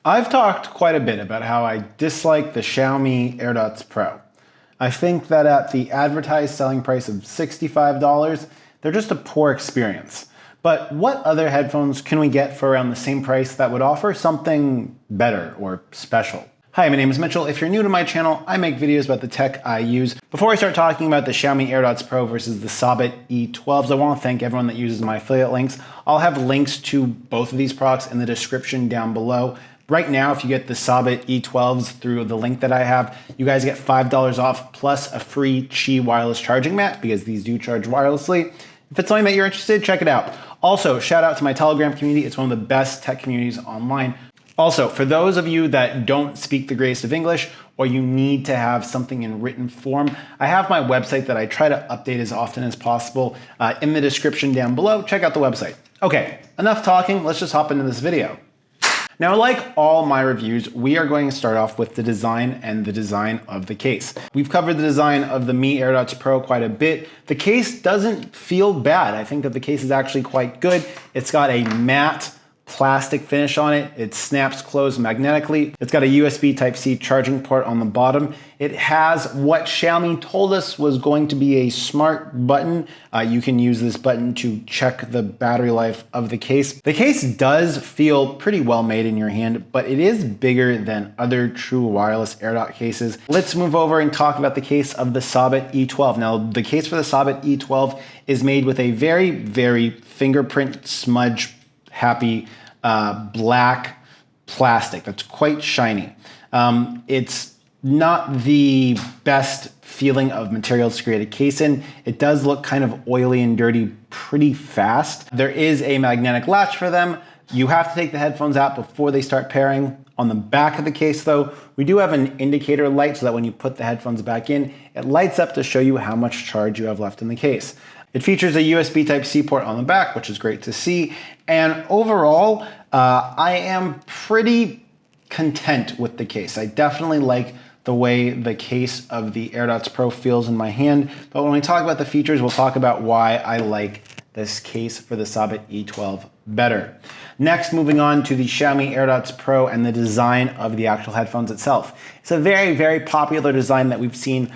I've talked quite a bit about how I dislike the Xiaomi AirDots Pro. I think that at the advertised selling price of $65, they're just a poor experience. But what other headphones can we get for around the same price that would offer something better or special? Hi, my name is Mitchell. If you're new to my channel, I make videos about the tech I use. Before I start talking about the Xiaomi AirDots Pro versus the Sabbat E12s, I want to thank everyone that uses my affiliate links. I'll have links to both of these products in the description down below. Right now, if you get the Sabbat E12s through the link that I have, you guys get $5 off plus a free Qi wireless charging mat because these do charge wirelessly. If it's something that you're interested, check it out. Also, shout out to my Telegram community. It's one of the best tech communities online. Also, for those of you that don't speak the greatest of English or you need to have something in written form, I have my website that I try to update as often as possible in the description down below. Check out the website. Okay, enough talking. Let's just hop into this video. Now, like all my reviews, we are going to start off with the design and the design of the case. We've covered the design of the Mi AirDots Pro quite a bit. The case doesn't feel bad. I think that the case is actually quite good. It's got a matte plastic finish on it. It snaps closed magnetically. It's got a USB Type-C charging port on the bottom. It has what Xiaomi told us was going to be a smart button. You can use this button to check the battery life of the case. The case does feel pretty well made in your hand, but it is bigger than other true wireless AirDot cases. Let's move over and talk about the case of the Sabbat E12. Now, the case for the Sabbat E12 is made with a very, very fingerprint smudge happy black plastic that's quite shiny. It's not the best feeling of materials to create a case in. It does look kind of oily and dirty pretty fast. There is a magnetic latch for them. You have to take the headphones out before they start pairing. On the back of the case though, we do have an indicator light so that when you put the headphones back in, it lights up to show you how much charge you have left in the case. It features a USB Type-C port on the back, which is great to see. And overall, I am pretty content with the case. I definitely like the way the case of the AirDots Pro feels in my hand. But when we talk about the features, we'll talk about why I like this case for the Sabbat E12 better. Next, moving on to the Xiaomi AirDots Pro and the design of the actual headphones itself. It's a very, very popular design that we've seen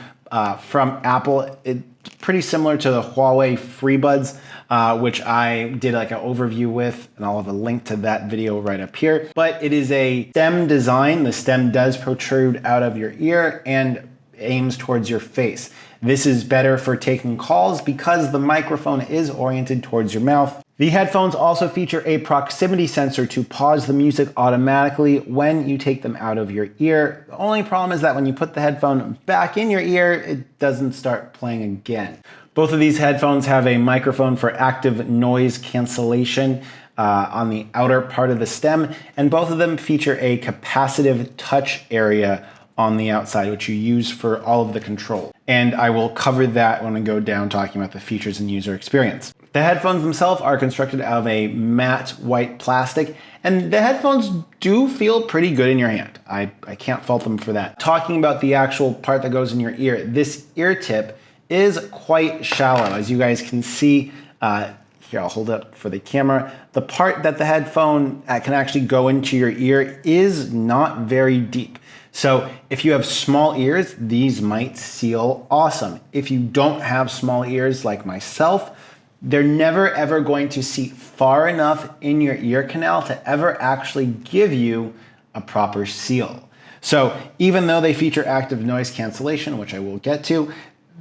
from Apple. It's pretty similar to the Huawei FreeBuds, which I did like an overview with, and I'll have a link to that video right up here. But it is a stem design. The stem does protrude out of your ear and aims towards your face. This is better for taking calls because the microphone is oriented towards your mouth. The headphones also feature a proximity sensor to pause the music automatically when you take them out of your ear. The only problem is that when you put the headphone back in your ear, it doesn't start playing again. Both of these headphones have a microphone for active noise cancellation on the outer part of the stem, and both of them feature a capacitive touch area on the outside, which you use for all of the control. And I will cover that when we go down talking about the features and user experience. The headphones themselves are constructed out of a matte white plastic, and the headphones do feel pretty good in your hand. I can't fault them for that. Talking about the actual part that goes in your ear, this ear tip is quite shallow. As you guys can see, here I'll hold it up for the camera. The part that the headphone can actually go into your ear is not very deep. So if you have small ears, these might seal awesome. If you don't have small ears like myself, they're never ever going to seat far enough in your ear canal to ever actually give you a proper seal. So even though they feature active noise cancellation, which I will get to,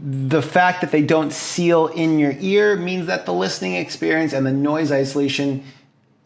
the fact that they don't seal in your ear means that the listening experience and the noise isolation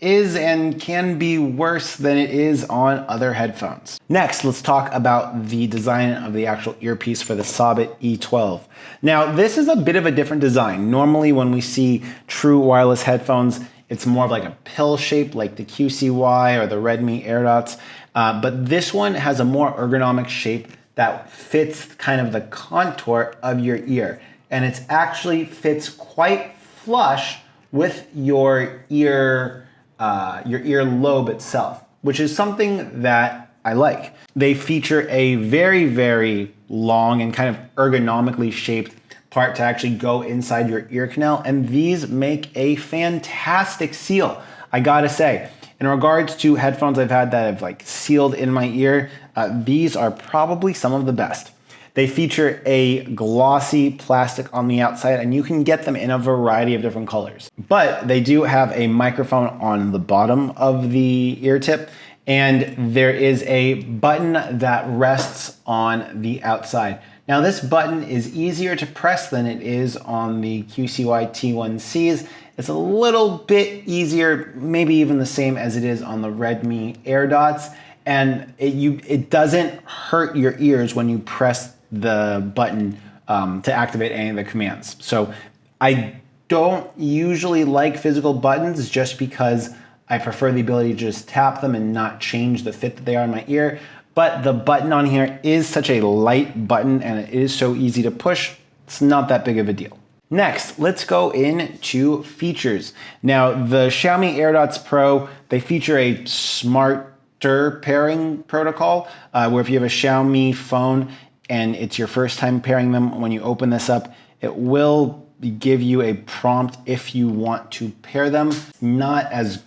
is and can be worse than it is on other headphones. Next, let's talk about the design of the actual earpiece for the Sabbat E12. Now, this is a bit of a different design. Normally, when we see true wireless headphones, it's more of like a pill shape like the QCY or the Redmi AirDots, but this one has a more ergonomic shape that fits kind of the contour of your ear. And it actually fits quite flush with your ear lobe itself, which is something that I like. They feature a very, very long and kind of ergonomically shaped part to actually go inside your ear canal, and these make a fantastic seal, I gotta say. In regards to headphones I've had that have like sealed in my ear, these are probably some of the best. They feature a glossy plastic on the outside, and you can get them in a variety of different colors. But they do have a microphone on the bottom of the ear tip, and there is a button that rests on the outside. Now this button is easier to press than it is on the QCY T1Cs. It's a little bit easier, maybe even the same as it is on the Redmi AirDots, and it doesn't hurt your ears when you press the button to activate any of the commands. So I don't usually like physical buttons just because I prefer the ability to just tap them and not change the fit that they are in my ear. But the button on here is such a light button and it is so easy to push, it's not that big of a deal. Next, let's go into features. Now, the Xiaomi AirDots Pro, they feature a smarter pairing protocol where if you have a Xiaomi phone and it's your first time pairing them, when you open this up, it will give you a prompt if you want to pair them. Not as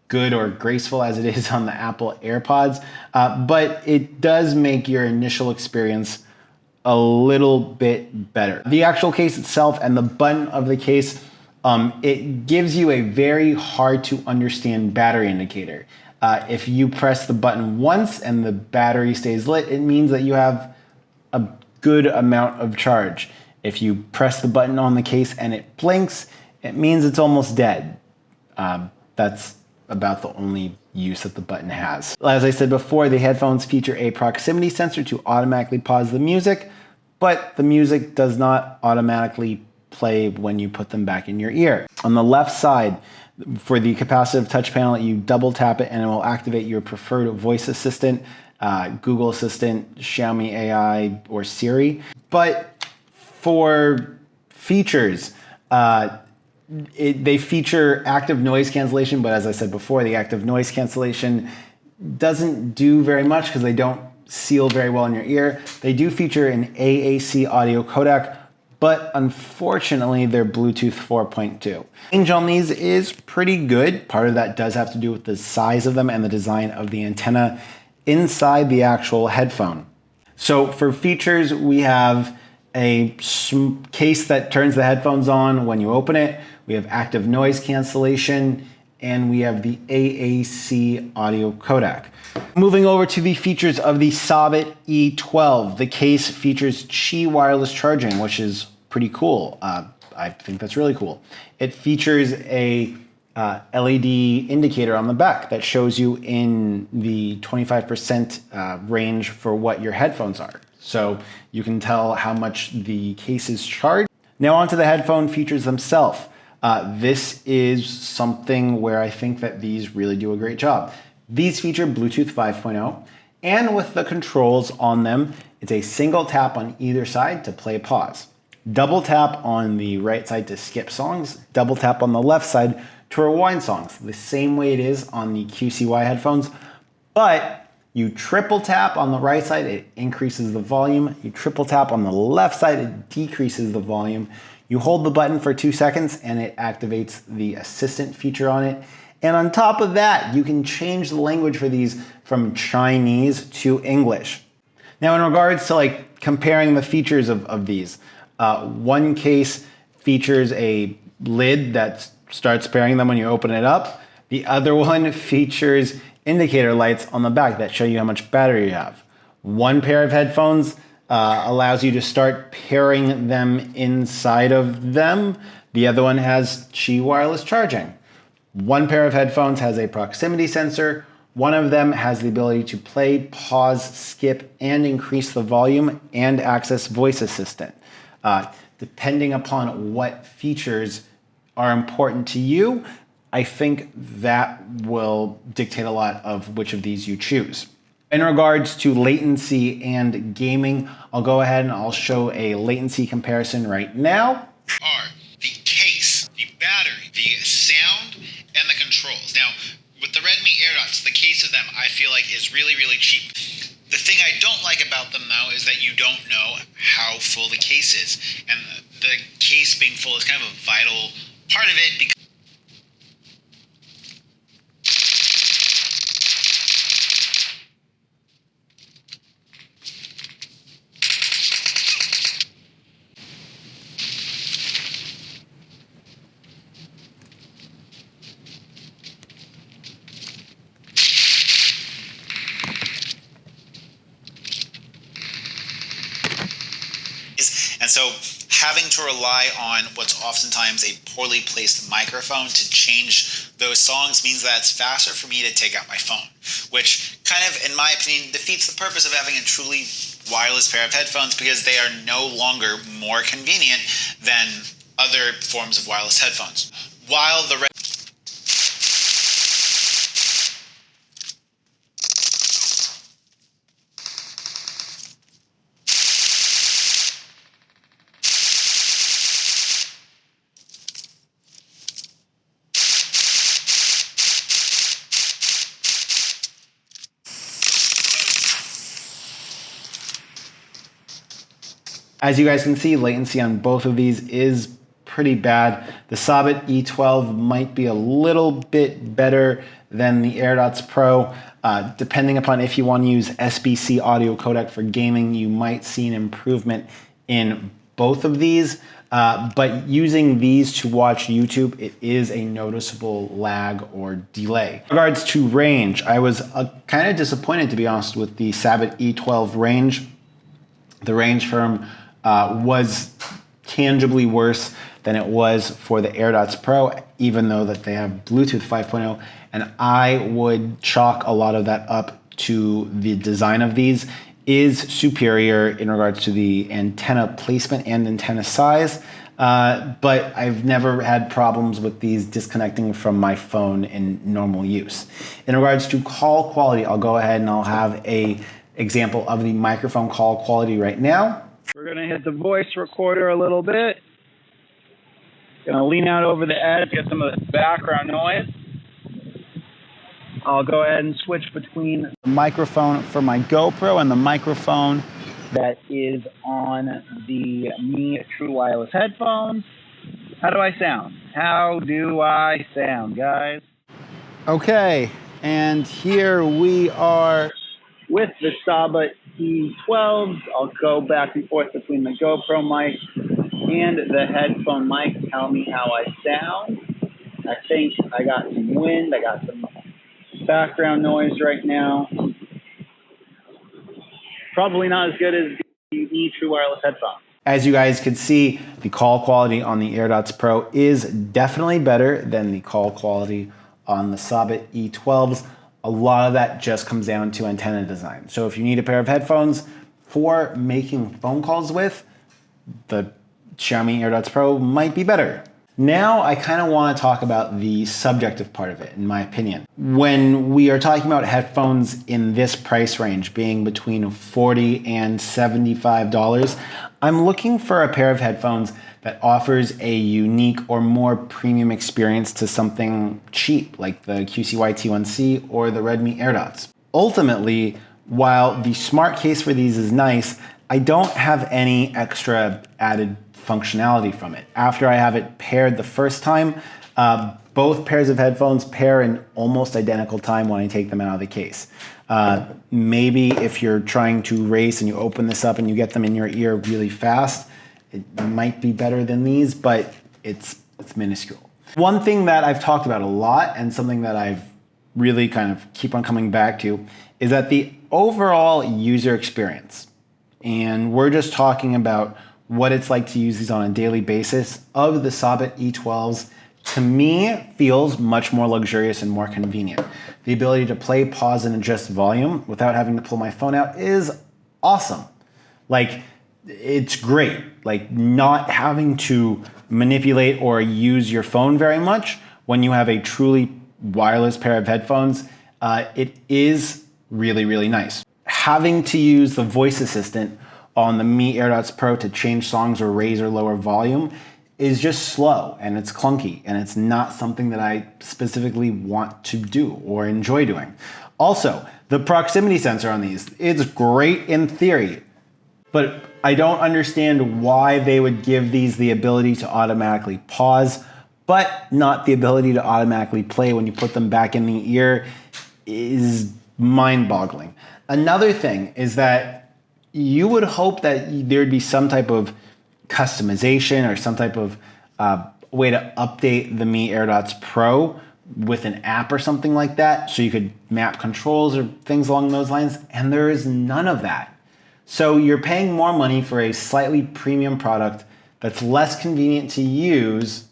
good or graceful as it is on the Apple AirPods, but it does make your initial experience a little bit better. The actual case itself and the button of the case, it gives you a very hard to understand battery indicator. If you press the button once and the battery stays lit, it means that you have a good amount of charge. If you press the button on the case and it blinks, it means it's almost dead. That's about the only use that the button has. As I said before, the headphones feature a proximity sensor to automatically pause the music, but the music does not automatically play when you put them back in your ear. On the left side, for the capacitive touch panel, you double tap it and it will activate your preferred voice assistant, Google Assistant, Xiaomi AI, or Siri. But for features, they feature active noise cancellation, but as I said before, the active noise cancellation doesn't do very much because they don't seal very well in your ear. They do feature an AAC audio codec, but unfortunately they're Bluetooth 4.2. Range on these is pretty good. Part of that does have to do with the size of them and the design of the antenna inside the actual headphone. So for features, we have a case that turns the headphones on when you open it. We have active noise cancellation, and we have the AAC audio codec. Moving over to the features of the Sabbat E12. The case features Qi wireless charging, which is pretty cool. I think that's really cool. It features a LED indicator on the back that shows you in the 25% range for what your headphones are. So you can tell how much the case is charged. Now onto the headphone features themselves. This is something where I think that these really do a great job. These feature Bluetooth 5.0, and with the controls on them, it's a single tap on either side to play pause. Double tap on the right side to skip songs, double tap on the left side to rewind songs, the same way it is on the QCY headphones, but you triple tap on the right side, it increases the volume. You triple tap on the left side, it decreases the volume. You hold the button for 2 seconds and it activates the assistant feature on it. And on top of that, you can change the language for these from Chinese to English. Now in regards to like comparing the features of these, one case features a lid that starts pairing them when you open it up. The other one features indicator lights on the back that show you how much battery you have. One pair of headphones allows you to start pairing them inside of them. The other one has Qi wireless charging. One pair of headphones has a proximity sensor. One of them has the ability to play, pause, skip, and increase the volume and access voice assistant. Depending upon what features are important to you, I think that will dictate a lot of which of these you choose. In regards to latency and gaming, I'll go ahead and I'll show a latency comparison right now. Are the case, the battery, the sound, and the controls. Now, with the Redmi AirDots, the case of them I feel like is really, really cheap. The thing I don't like about them though is that you don't know how full the case is. And the case being full is kind of a vital part of it because So having to rely on what's oftentimes a poorly placed microphone to change those songs means that it's faster for me to take out my phone, which kind of, in my opinion, defeats the purpose of having a truly wireless pair of headphones, because they are no longer more convenient than other forms of wireless headphones. While the As you guys can see, latency on both of these is pretty bad. The Sabbat E12 might be a little bit better than the AirDots Pro. Depending upon if you want to use SBC audio codec for gaming, you might see an improvement in both of these. But using these to watch YouTube, it is a noticeable lag or delay. In regards to range, I was kind of disappointed, to be honest, with the Sabbat E12 range. The range firm was tangibly worse than it was for the AirDots Pro, even though that they have Bluetooth 5.0, and I would chalk a lot of that up to the design of these is superior in regards to the antenna placement and antenna size, but I've never had problems with these disconnecting from my phone in normal use. In regards to call quality, I'll go ahead and I'll have a example of the microphone call quality right now. We're going to hit the voice recorder a little bit. Going to lean out over the edge, get some of the background noise. I'll go ahead and switch between the microphone for my GoPro and the microphone that is on the Mi True Wireless headphones. How do I sound? How do I sound, guys? Okay, and here we are with the Sabbat E12s. I'll go back and forth between the GoPro mic and the headphone mic. Tell me how I sound. I think I got some wind. I got some background noise right now. Probably not as good as the True Wireless headphones. As you guys could see, the call quality on the AirDots Pro is definitely better than the call quality on the Sabbat E12s. A lot of that just comes down to antenna design. So if you need a pair of headphones for making phone calls with, the Xiaomi AirDots Pro might be better. Now I kind of want to talk about the subjective part of it, in my opinion. When we are talking about headphones in this price range, being between $40 and $75, I'm looking for a pair of headphones that offers a unique or more premium experience to something cheap, like the QCY T1C or the Redmi AirDots. Ultimately, while the smart case for these is nice, I don't have any extra added functionality from it. After I have it paired the first time, both pairs of headphones pair in almost identical time when I take them out of the case. Maybe if you're trying to race and you open this up and you get them in your ear really fast, it might be better than these, but it's minuscule. One thing that I've talked about a lot, and something that I've really kind of keep on coming back to, is that the overall user experience, and we're just talking about what it's like to use these on a daily basis, of the Sabbat E12s, to me, feels much more luxurious and more convenient. The ability to play, pause, and adjust volume without having to pull my phone out is awesome. Like, it's great. Like, not having to manipulate or use your phone very much when you have a truly wireless pair of headphones, it is really, really nice. Having to use the voice assistant on the Mi AirDots Pro to change songs or raise or lower volume is just slow and it's clunky, and it's not something that I specifically want to do or enjoy doing. Also, the proximity sensor on these, it's great in theory, but I don't understand why they would give these the ability to automatically pause, but not the ability to automatically play when you put them back in the ear. Is mind-boggling. Another thing is that you would hope that there'd be some type of customization or some type of way to update the Mi AirDots Pro with an app or something like that, so you could map controls or things along those lines, and there is none of that. So you're paying more money for a slightly premium product that's less convenient to use,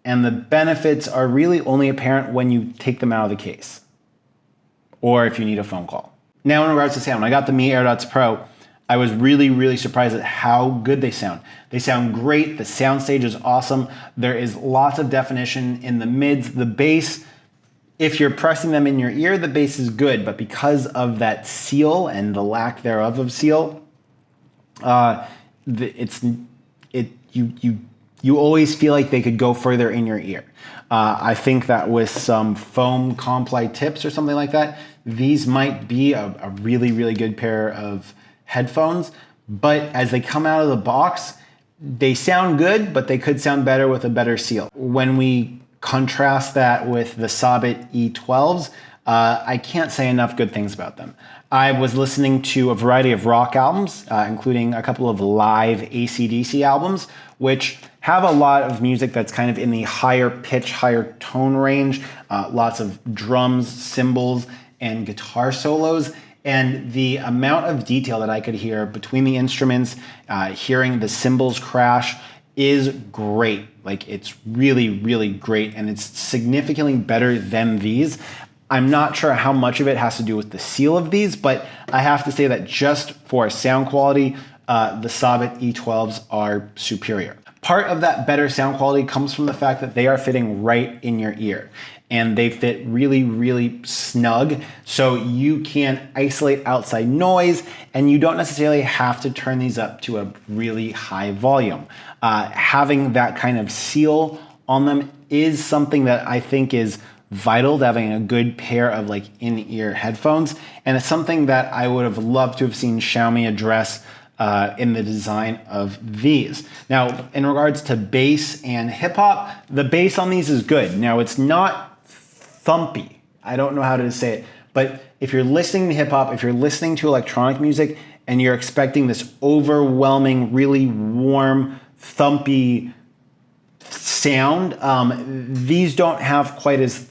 and the benefits are really only apparent when you take them out of the case, or if you need a phone call. Now in regards to sound, when I got the Mi AirDots Pro, I was really surprised at how good they sound. They sound great, the soundstage is awesome, there is lots of definition in the mids, the bass, if you're pressing them in your ear, the bass is good, but because of that seal and the lack thereof of seal, you always feel like they could go further in your ear. I think that with some foam compli tips or something like that, these might be a really good pair of headphones, but as they come out of the box, they sound good, but they could sound better with a better seal. When we contrast that with the Sabbat E12s, I can't say enough good things about them. I was listening to a variety of rock albums, including a couple of live AC/DC albums, which have a lot of music that's kind of in the higher pitch, higher tone range, lots of drums, cymbals, and guitar solos. And the amount of detail that I could hear between the instruments, hearing the cymbals crash, is great. Like, it's really great, and it's significantly better than these. I'm not sure how much of it has to do with the seal of these, but I have to say that just for sound quality, the Sabbat E12s are superior. Part of that better sound quality comes from the fact that they are fitting right in your ear, and they fit really snug, so you can isolate outside noise, and you don't necessarily have to turn these up to a really high volume. Having that kind of seal on them is something that I think is vital to having a good pair of like in-ear headphones, and it's something that I would have loved to have seen Xiaomi address in the design of these. Now, in regards to bass and hip hop, the bass on these is good. Now, it's not thumpy. I don't know how to say it, but if you're listening to hip hop, if you're listening to electronic music and you're expecting this overwhelming, really warm, thumpy sound, these don't have quite as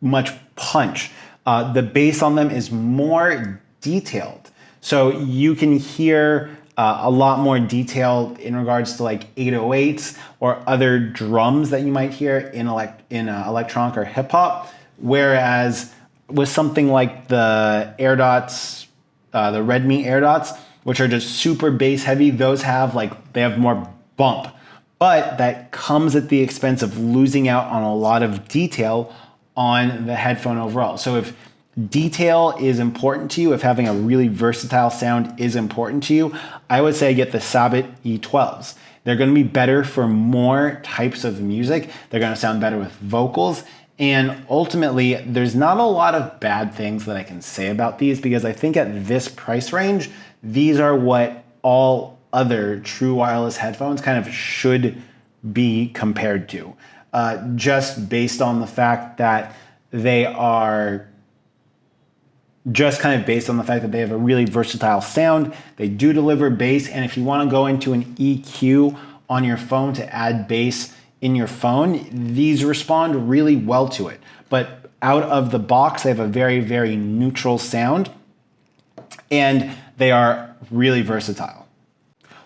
much punch. The bass on them is more detailed. So you can hear a lot more detail in regards to like 808s or other drums that you might hear in electronic or hip hop. Whereas with something like the AirDots, the Redmi AirDots, which are just super bass heavy, those they have more bump. But that comes at the expense of losing out on a lot of detail on the headphone overall. So if detail is important to you, if having a really versatile sound is important to you, I would say get the Sabbat E12s. They're going to be better for more types of music. They're going to sound better with vocals. And ultimately, there's not a lot of bad things that I can say about these, because I think at this price range, these are what all other true wireless headphones kind of should be compared to. Just based on the fact that they have a really versatile sound. They do deliver bass, and if you want to go into an EQ on your phone to add bass in your phone, these respond really well to it. But out of the box, they have a very neutral sound, and they are really versatile.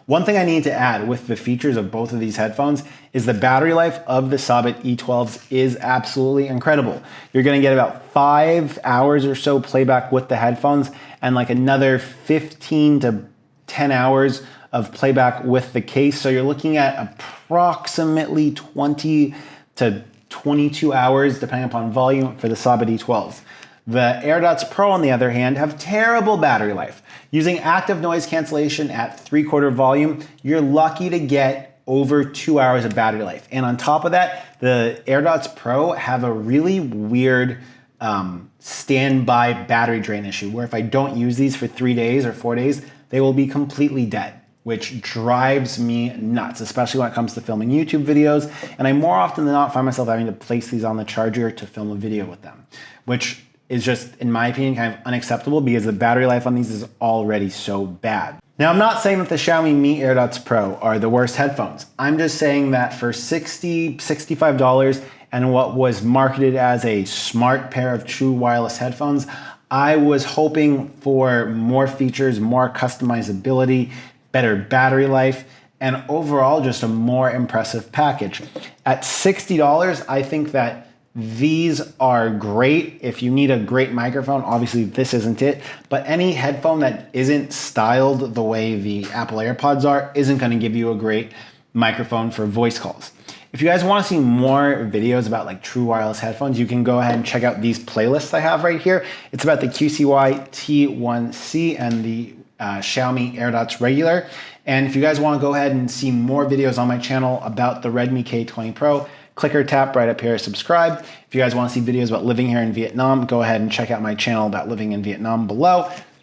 One thing I need to add with the features of both of these headphones is the battery life of the Sabbat E12s is absolutely incredible. You're going to get about 5 hours or so playback with the headphones, and like another 15 to 10 hours of playback with the case. So you're looking at approximately 20 to 22 hours, depending upon volume, for the Sabbat E12s. The AirDots Pro, on the other hand, have terrible battery life. Using active noise cancellation at 3/4 volume, you're lucky to get over 2 hours of battery life. And on top of that, the AirDots Pro have a really weird standby battery drain issue, where if I don't use these for 3 days or 4 days, they will be completely dead, which drives me nuts, especially when it comes to filming YouTube videos. And I more often than not find myself having to place these on the charger to film a video with them, which is just, in my opinion, kind of unacceptable, because the battery life on these is already so bad. Now, I'm not saying that the Xiaomi Mi AirDots Pro are the worst headphones. I'm just saying that for $60, $65 and what was marketed as a smart pair of true wireless headphones, I was hoping for more features, more customizability, better battery life, and overall just a more impressive package. At $60, I think that these are great. If you need a great microphone, obviously this isn't it, but any headphone that isn't styled the way the Apple AirPods are isn't going to give you a great microphone for voice calls. If you guys want to see more videos about like true wireless headphones, you can go ahead and check out these playlists I have right here. It's about the QCY T1C and the Xiaomi AirDots regular. And if you guys want to go ahead and see more videos on my channel about the Redmi K20 Pro, click or tap right up here, subscribe. If you guys want to see videos about living here in Vietnam, go ahead and check out my channel about living in Vietnam below.